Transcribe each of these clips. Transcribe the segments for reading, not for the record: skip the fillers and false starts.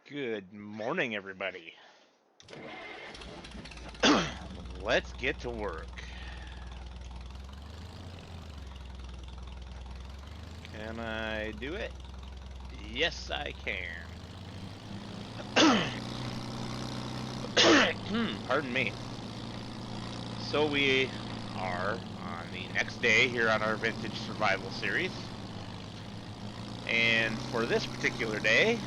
Good morning, everybody. Let's get to work. Can I do it? Yes, I can. Pardon me. So we are on the next day here on our Vintage Survival series. And for this particular day,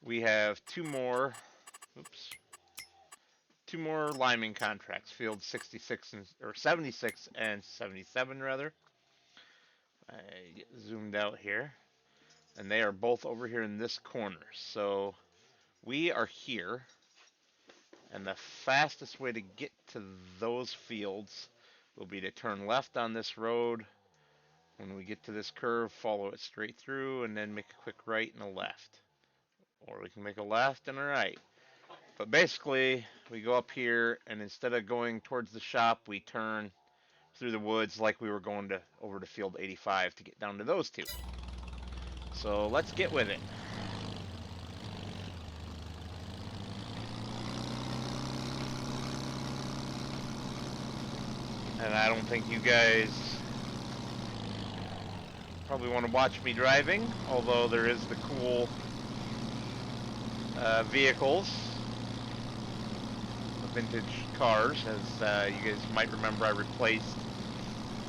we have two more liming contracts, field 66 or 76 and 77 rather. I get zoomed out here, and they are both over here in this corner. So we are here, and the fastest way to get to those fields will be to turn left on this road. When we get to this curve, follow it straight through, and then make a quick right and a left. Or we can make a left and a right. But basically, we go up here, and instead of going towards the shop, we turn through the woods like we were going over to field 85 to get down to those two. So let's get with it. And I don't think you guys probably want to watch me driving, although there is the cool vehicles, the vintage cars. As you guys might remember, I replaced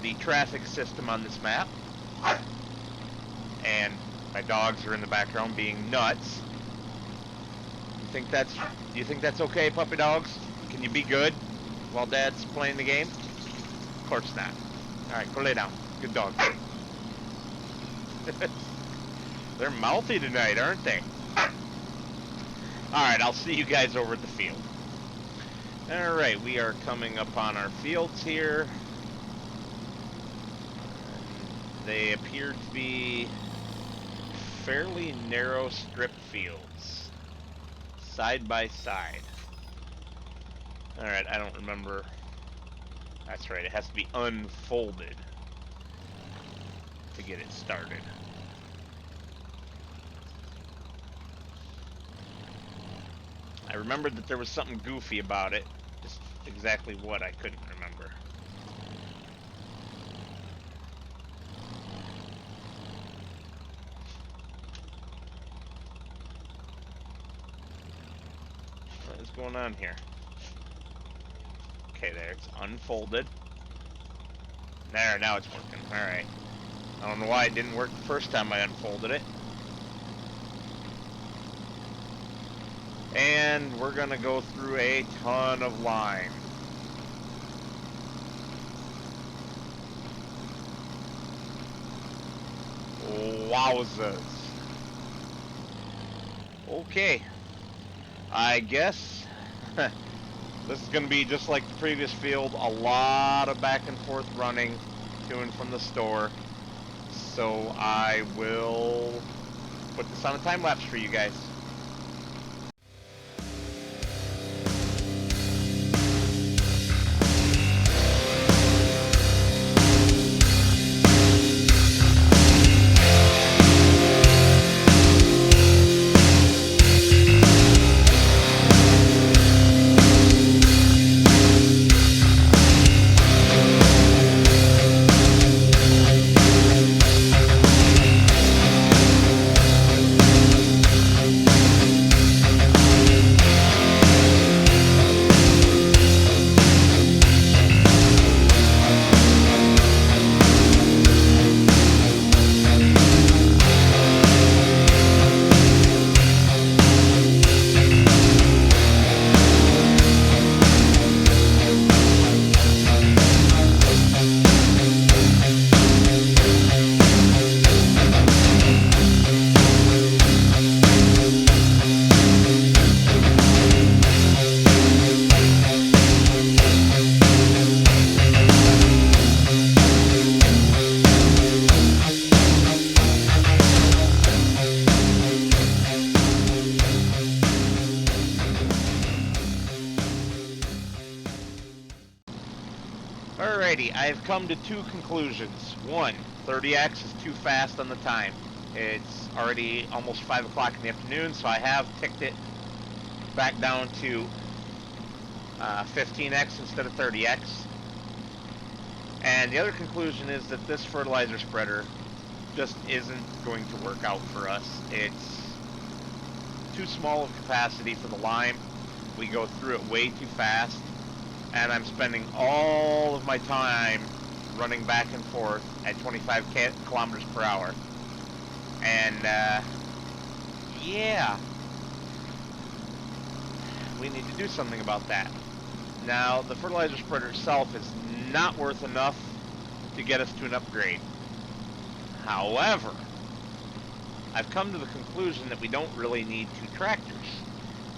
the traffic system on this map, and my dogs are in the background being nuts. Do you think that's okay, puppy dogs? Can you be good while Dad's playing the game? Of course not. Alright, go lay down. Good dog. They're mouthy tonight, aren't they? Alright, I'll see you guys over at the field. Alright, we are coming up on our fields here. They appear to be fairly narrow strip fields, side by side. Alright, I don't remember. That's right, it has to be unfolded to get it started. I remembered that there was something goofy about it. Just exactly what, I couldn't remember. What is going on here? Okay, there, it's unfolded. There, now it's working. Alright. I don't know why it didn't work the first time I unfolded it. And we're gonna go through a ton of line. Wowzers. Okay. I guess this is going to be just like the previous field, a lot of back and forth running to and from the store. So I will put this on a time lapse for you guys. Alrighty, I've come to two conclusions. One, 30x is too fast on the time. It's already almost 5 o'clock in the afternoon, so I have ticked it back down to 15x instead of 30x. And the other conclusion is that this fertilizer spreader just isn't going to work out for us. It's too small of capacity for the lime. We go through it way too fast, and I'm spending all of my time running back and forth at 25 kilometers per hour. And yeah, we need to do something about that. Now, the fertilizer spreader itself is not worth enough to get us to an upgrade. However, I've come to the conclusion that we don't really need two tractors,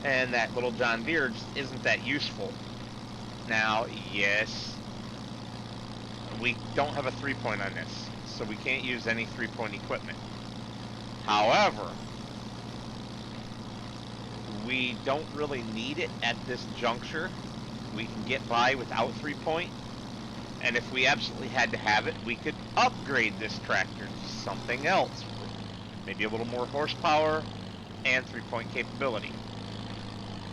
and that little John Deere just isn't that useful. Now, yes, we don't have a 3-point on this, so we can't use any 3-point equipment. However, we don't really need it at this juncture. We can get by without 3-point, and if we absolutely had to have it, we could upgrade this tractor to something else, maybe a little more horsepower and 3-point capability.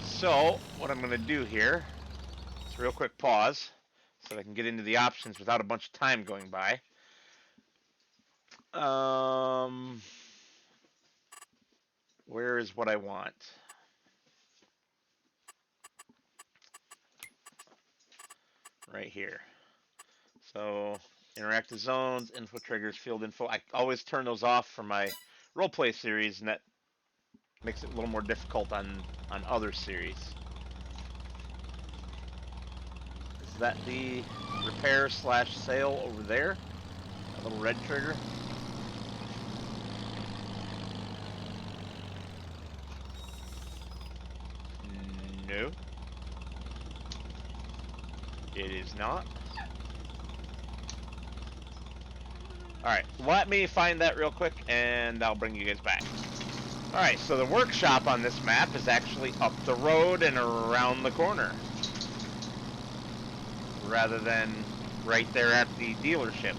So what I'm going to do here is a real quick pause so that I can get into the options without a bunch of time going by. Where is what I want? Right here. So interactive zones, info triggers, field info. I always turn those off for my roleplay series, and that makes it a little more difficult on other series. Is that the repair / sale over there? That little red trigger? No. It is not. Alright, let me find that real quick, and I'll bring you guys back. Alright, so the workshop on this map is actually up the road and around the corner, rather than right there at the dealership,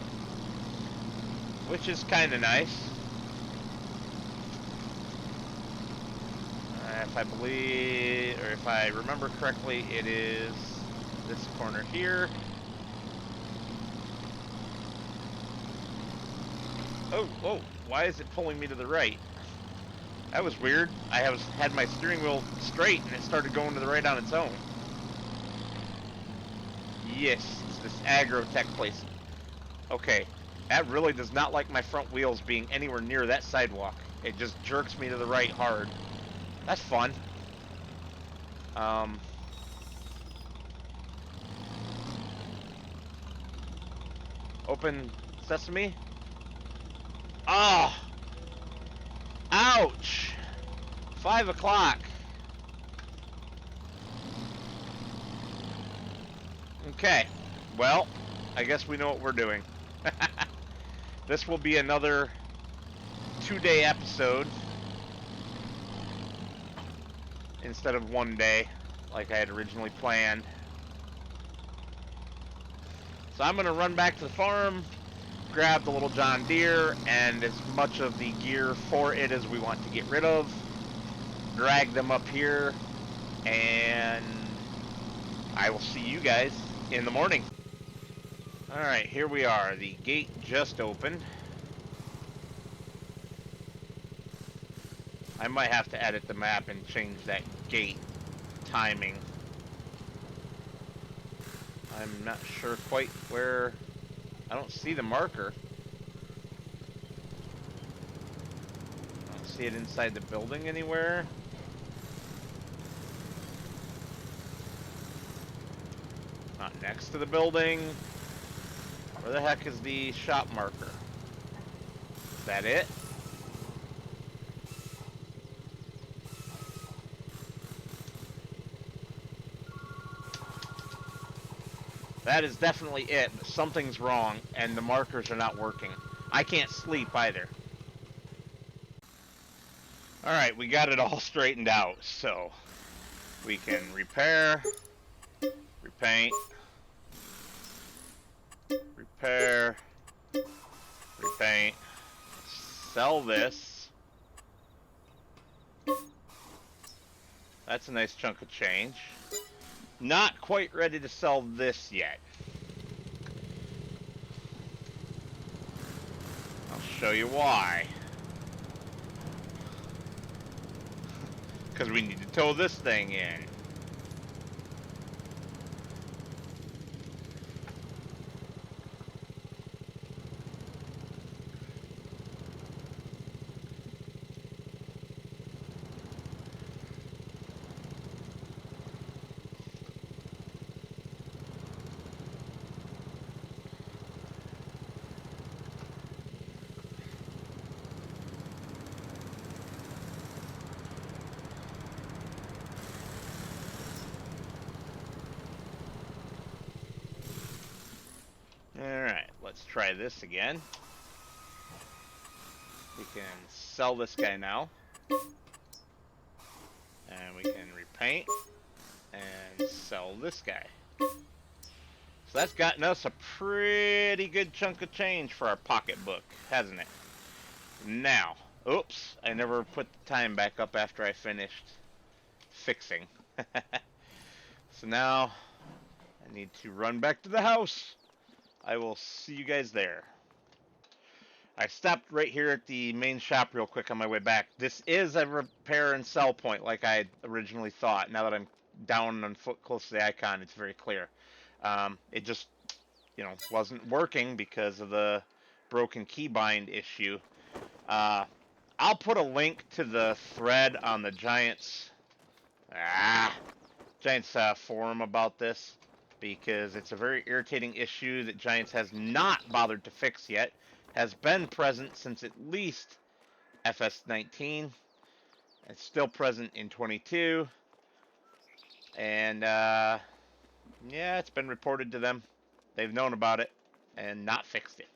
which is kind of nice. If I believe, or if I remember correctly, it is this corner here. Oh, why is it pulling me to the right? That was weird. I had my steering wheel straight and it started going to the right on its own. Yes, it's this agro-tech place. Okay, that really does not like my front wheels being anywhere near that sidewalk. It just jerks me to the right hard. That's fun. Open sesame. Ah! Ouch! 5 o'clock. Okay. Well, I guess we know what we're doing. This will be another 2-day episode instead of 1 day like I had originally planned. So I'm going to run back to the farm, grab the little John Deere and as much of the gear for it as we want to get rid of, drag them up here, and I will see you guys in the morning. Alright, here we are. The gate just opened. I might have to edit the map and change that gate timing. I'm not sure quite where. I don't see the marker. I don't see it inside the building anywhere. Not next to the building. Where the heck is the shop marker? Is that it? That is definitely it, but something's wrong, and the markers are not working. I can't sleep either. Alright, we got it all straightened out, so we can repair, repaint, repair, repaint, sell this. That's a nice chunk of change. Not quite ready to sell this yet. I'll show you why. Because we need to tow this thing in. Alright, let's try this again. We can sell this guy now. And we can repaint and sell this guy. So that's gotten us a pretty good chunk of change for our pocketbook, hasn't it? Now, oops, I never put the time back up after I finished fixing. So now I need to run back to the house. I will see you guys there. I stopped right here at the main shop real quick on my way back. This is a repair and sell point like I originally thought. Now that I'm down on foot close to the icon, it's very clear. It just, wasn't working because of the broken keybind issue. I'll put a link to the thread on the Giants forum about this, because it's a very irritating issue that Giants has not bothered to fix yet. Has been present since at least FS19. It's still present in 22. And, yeah, it's been reported to them. They've known about it and not fixed it.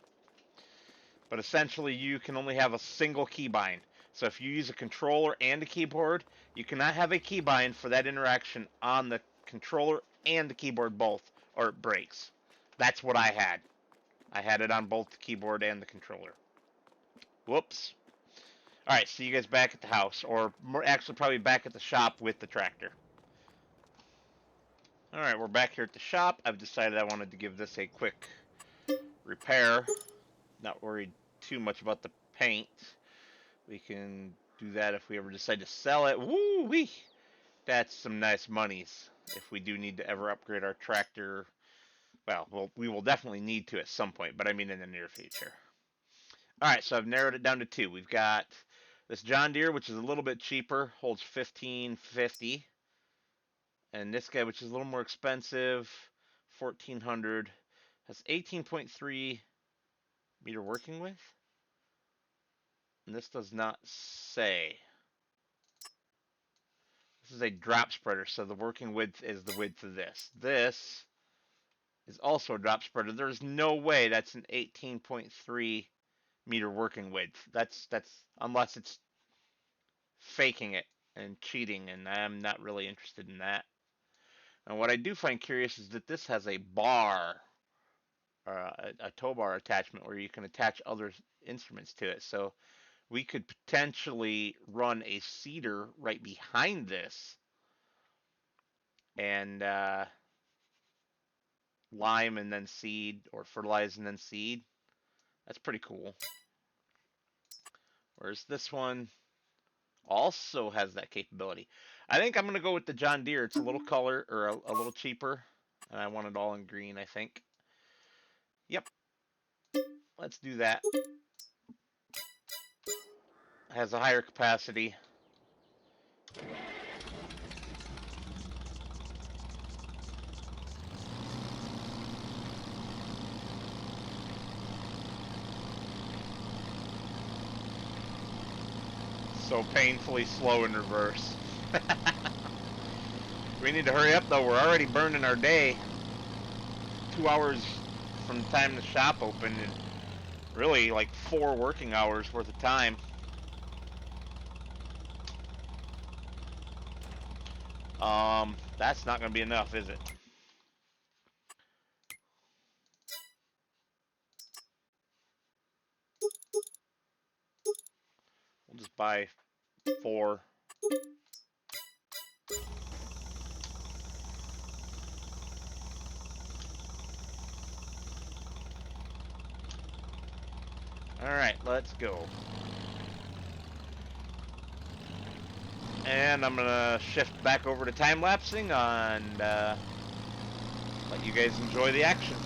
But essentially, you can only have a single keybind. So if you use a controller and a keyboard, you cannot have a keybind for that interaction on the controller and the keyboard both, or it breaks. That's what I had. I had it on both the keyboard and the controller. Whoops. Alright, see you guys back at the house, or actually probably back at the shop with the tractor. Alright, we're back here at the shop. I've decided I wanted to give this a quick repair. Not worried too much about the paint. We can do that if we ever decide to sell it. Woo-wee! That's some nice monies if we do need to ever upgrade our tractor. Well, we will definitely need to at some point, but I mean in the near future. Alright, so I've narrowed it down to two. We've got this John Deere, which is a little bit cheaper, holds 1550. And this guy, which is a little more expensive, 1400, has 18.3 meter working width. And this does not say. This is a drop spreader, so the working width is the width of this. This is also a drop spreader. There's no way that's an 18.3 meter working width. That's unless it's faking it and cheating, and I'm not really interested in that. And what I do find curious is that this has a bar, a tow bar attachment where you can attach other instruments to it. So we could potentially run a seeder right behind this and lime and then seed, or fertilize and then seed. That's pretty cool. Whereas this one also has that capability. I think I'm going to go with the John Deere. It's a little color, or a little cheaper. And I want it all in green, I think. Yep. Let's do that. Has a higher capacity. So painfully slow in reverse. We need to hurry up though. We're already burning our day. 2 hours from the time the shop opened, and really like 4 working hours worth of time. That's not going to be enough, is it? by 4. Alright, let's go. And I'm gonna shift back over to time-lapsing and let you guys enjoy the action.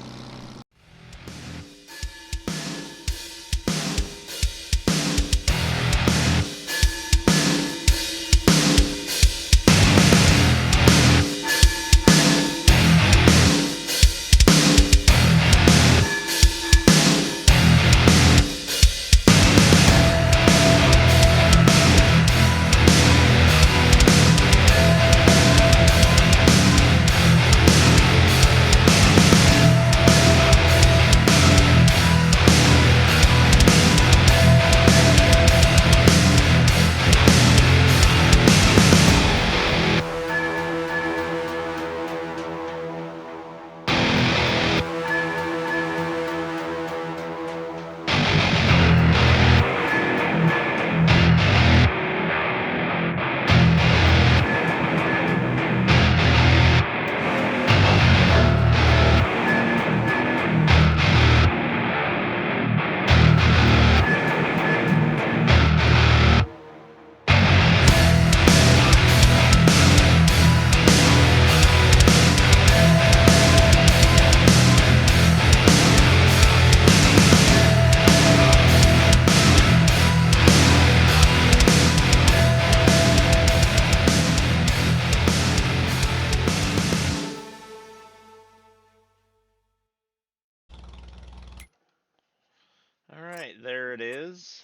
Alright, there it is.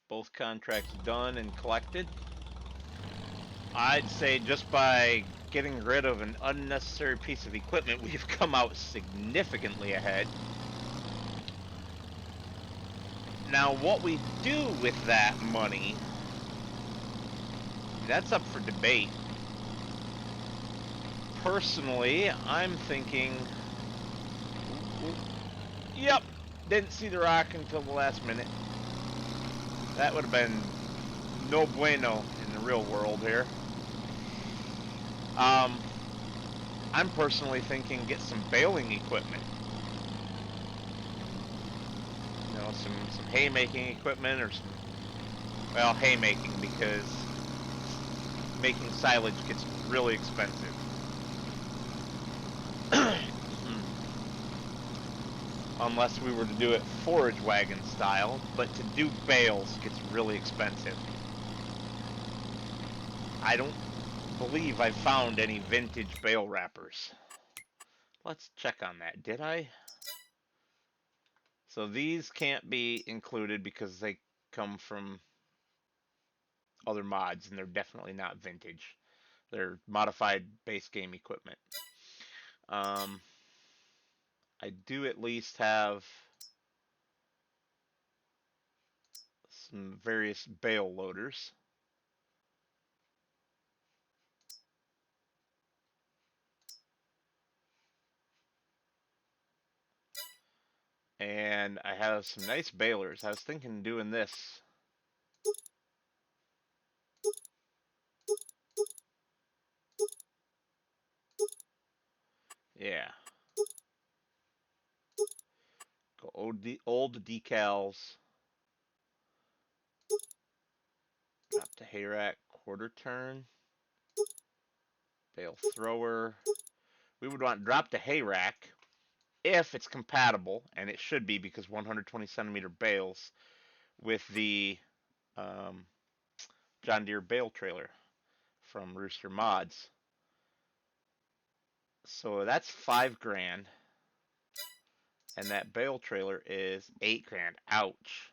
Both contracts done and collected. I'd say just by getting rid of an unnecessary piece of equipment, we've come out significantly ahead. Now, what we do with that money, that's up for debate. Personally, I'm thinking... Yep, didn't see the rock until the last minute. That would have been no bueno in the real world here. I'm personally thinking get some baling equipment. You know, some haymaking equipment or some, well, haymaking, because making silage gets really expensive. Unless we were to do it forage wagon style, but to do bales gets really expensive. I don't believe I found any vintage bale wrappers. Let's check on that. Did I? So these can't be included because they come from other mods and they're definitely not vintage. They're modified base game equipment. I do at least have some various bale loaders. And I have some nice balers. I was thinking of doing this. Yeah. Go old decals. Drop to hay rack, quarter turn. Bale thrower. We would want drop to hay rack if it's compatible, and it should be because 120 centimeter bales with the John Deere bale trailer from Rooster Mods. So that's $5,000, and that bale trailer is $8,000. Ouch.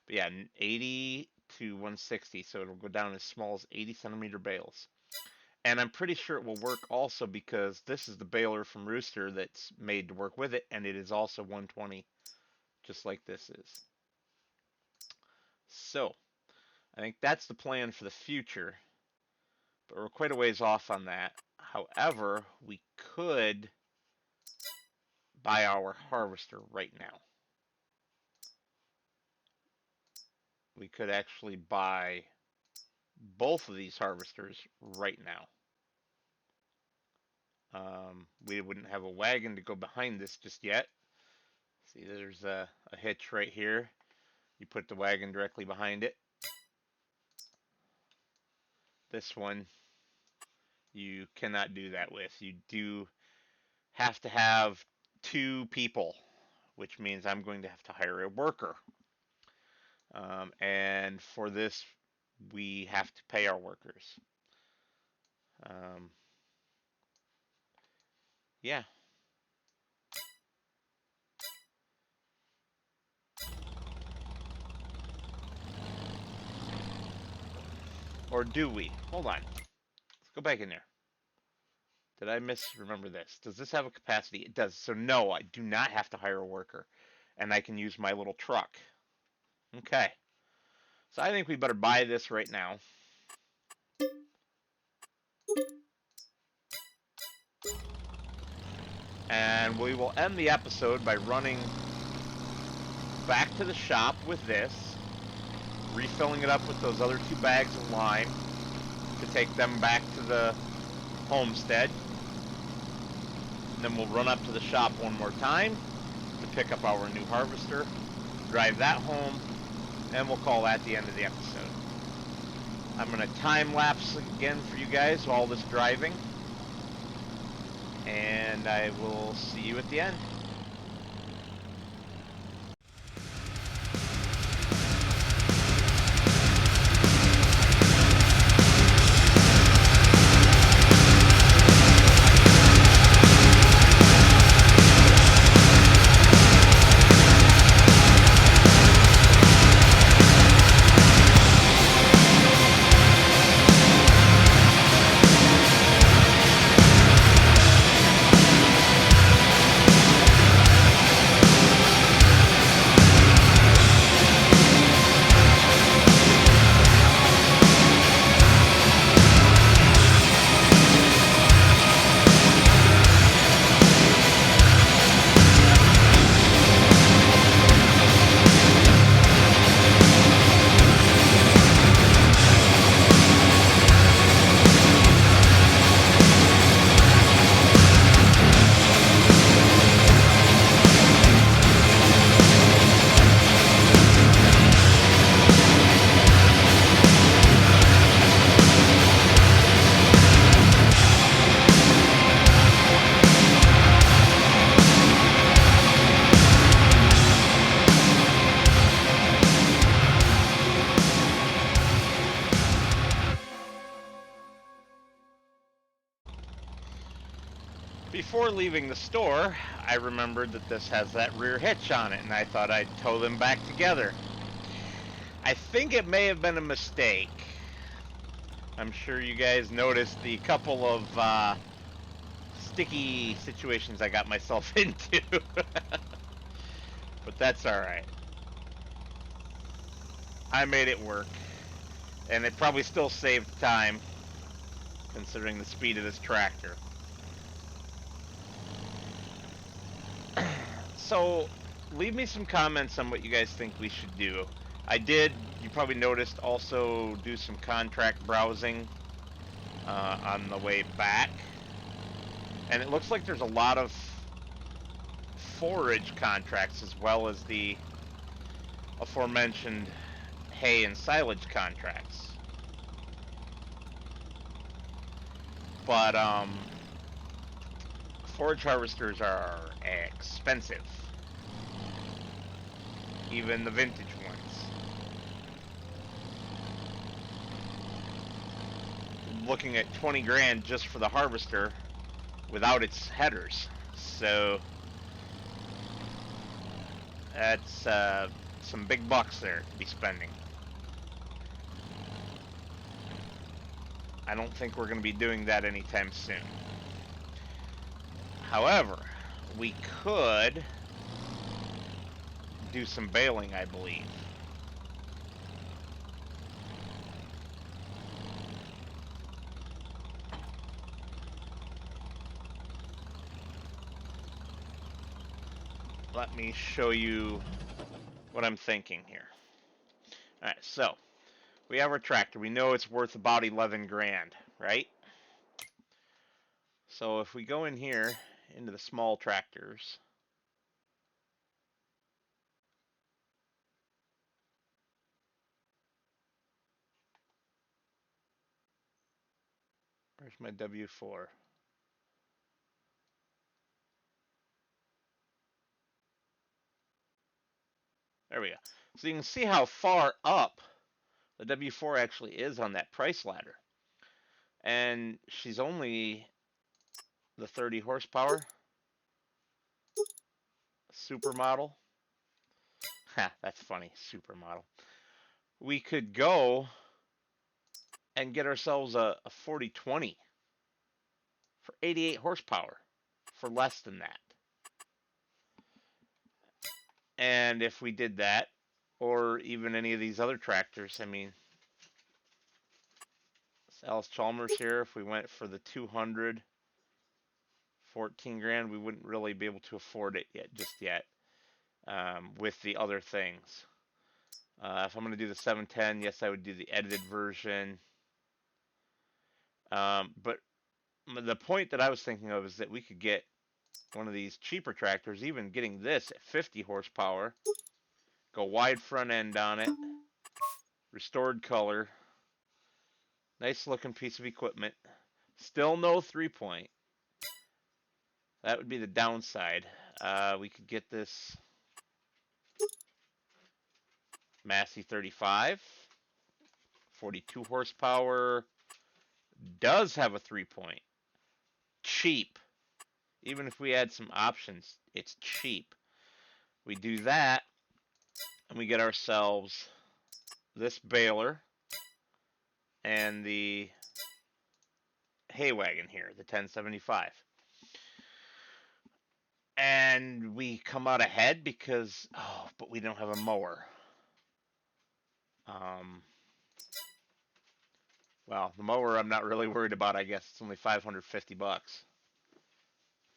But yeah, 80 to 160, so it'll go down as small as 80 centimeter bales. And I'm pretty sure it will work also because this is the baler from Rooster that's made to work with it, and it is also 120, just like this is. So, I think that's the plan for the future, but we're quite a ways off on that. However, we could buy our harvester right now. We could actually buy both of these harvesters right now. We wouldn't have a wagon to go behind this just yet. See, there's a hitch right here. You put the wagon directly behind it. This one, you cannot do that with. You do have to have 2 people, which means I'm going to have to hire a worker. And for this, we have to pay our workers. Yeah. Or do we? Hold on. Let's go back in there. Did I misremember this? Does this have a capacity? It does. So no, I do not have to hire a worker. And I can use my little truck. Okay. So I think we better buy this right now. And we will end the episode by running back to the shop with this, refilling it up with those other 2 bags of lime to take them back to the homestead. And then we'll run up to the shop one more time to pick up our new harvester, drive that home, and we'll call that the end of the episode. I'm going to time lapse again for you guys all this driving, and I will see you at the end. Before leaving the store, I remembered that this has that rear hitch on it, and I thought I'd tow them back together. I think it may have been a mistake. I'm sure you guys noticed the couple of sticky situations I got myself into. But that's alright. I made it work. And it probably still saved time, considering the speed of this tractor. So, leave me some comments on what you guys think we should do. I did, you probably noticed, also do some contract browsing on the way back. And it looks like there's a lot of forage contracts as well as the aforementioned hay and silage contracts. But forage harvesters are expensive. Even the vintage ones. Looking at 20 grand just for the harvester without its headers. So that's some big bucks there to be spending. I don't think we're going to be doing that anytime soon. However, we could do some baling, I believe. Let me show you what I'm thinking here. All right, so we have our tractor. We know it's worth about 11 grand, right? So if we go in here into the small tractors, where's my W4? There we go. So you can see how far up the W4 actually is on that price ladder. And she's only the 30 horsepower supermodel. Ha, that's funny, supermodel. We could go and get ourselves a 4020 for 88 horsepower for less than that. And if we did that, or even any of these other tractors, I mean, Alice Chalmers here, if we went for the 200, 14 grand, we wouldn't really be able to afford it just yet, with the other things. If I'm going to do the 710, yes, I would do the edited version. But the point that I was thinking of is that we could get one of these cheaper tractors, even getting this at 50 horsepower, go wide front end on it, restored color, nice looking piece of equipment, still no 3-point. That would be the downside. We could get this Massey 35, 42 horsepower, does have a 3-point. Cheap. Even if we add some options, it's cheap. We do that, and we get ourselves this baler and the hay wagon here, the 1075. And we come out ahead because, but we don't have a mower. Well, the mower I'm not really worried about, I guess. It's only 550 bucks.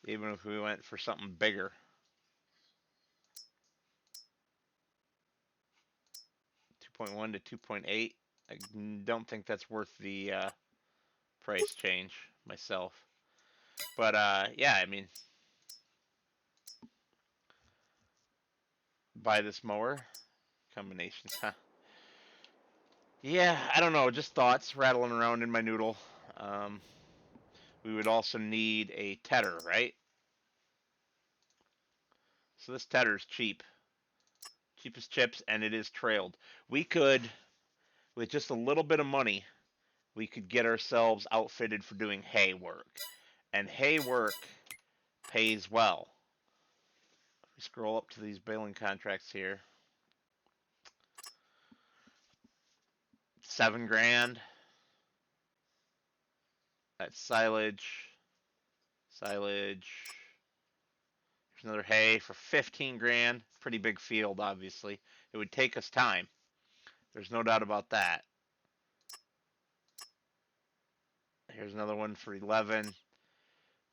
Even if we went for something bigger. 2.1 to 2.8. I don't think that's worth the price change myself. But yeah, I mean, buy this mower combinations, huh? Yeah, I don't know. Just thoughts rattling around in my noodle. We would also need a tedder, right? So this tedder is cheap. Cheapest chips, and it is trailed. We could, with just a little bit of money, we could get ourselves outfitted for doing hay work. And hay work pays well. We scroll up to these baling contracts here. 7 grand. That's silage. Silage. There's another hay for 15 grand. Pretty big field, obviously. It would take us time. There's no doubt about that. Here's another one for 11.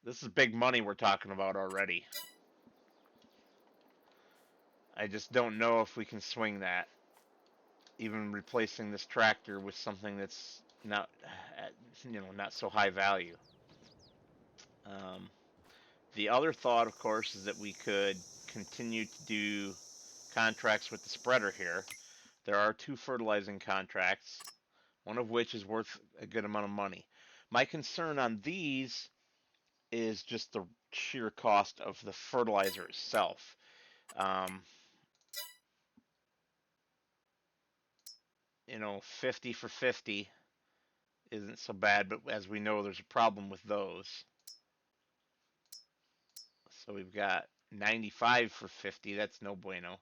This is big money we're talking about already. I just don't know if we can swing that. Even replacing this tractor with something that's not, not so high value. The other thought, of course, is that we could continue to do contracts with the spreader here. There are 2 fertilizing contracts, one of which is worth a good amount of money. My concern on these is just the sheer cost of the fertilizer itself. 50 for 50 isn't so bad, but as we know, there's a problem with those. So we've got 95 for 50. That's no bueno.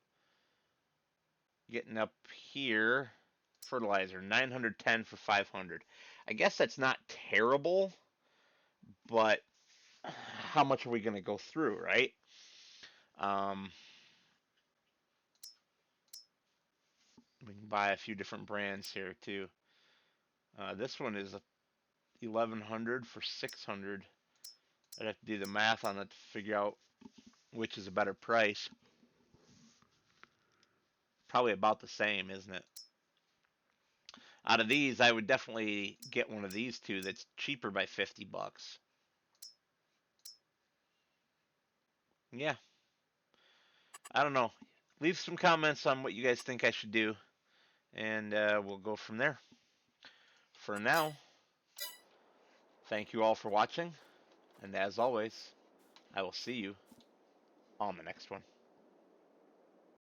Getting up here, fertilizer, 910 for 500. I guess that's not terrible, but how much are we going to go through, right? We can buy a few different brands here too. This one is 1100 for 600. I'd have to do the math on it to figure out which is a better price. Probably about the same, isn't it? Out of these, I would definitely get one of these two that's cheaper by $50. Yeah, I don't know. Leave some comments on what you guys think I should do, and we'll go from there. For now, thank you all for watching, and as always, I will see you on the next one.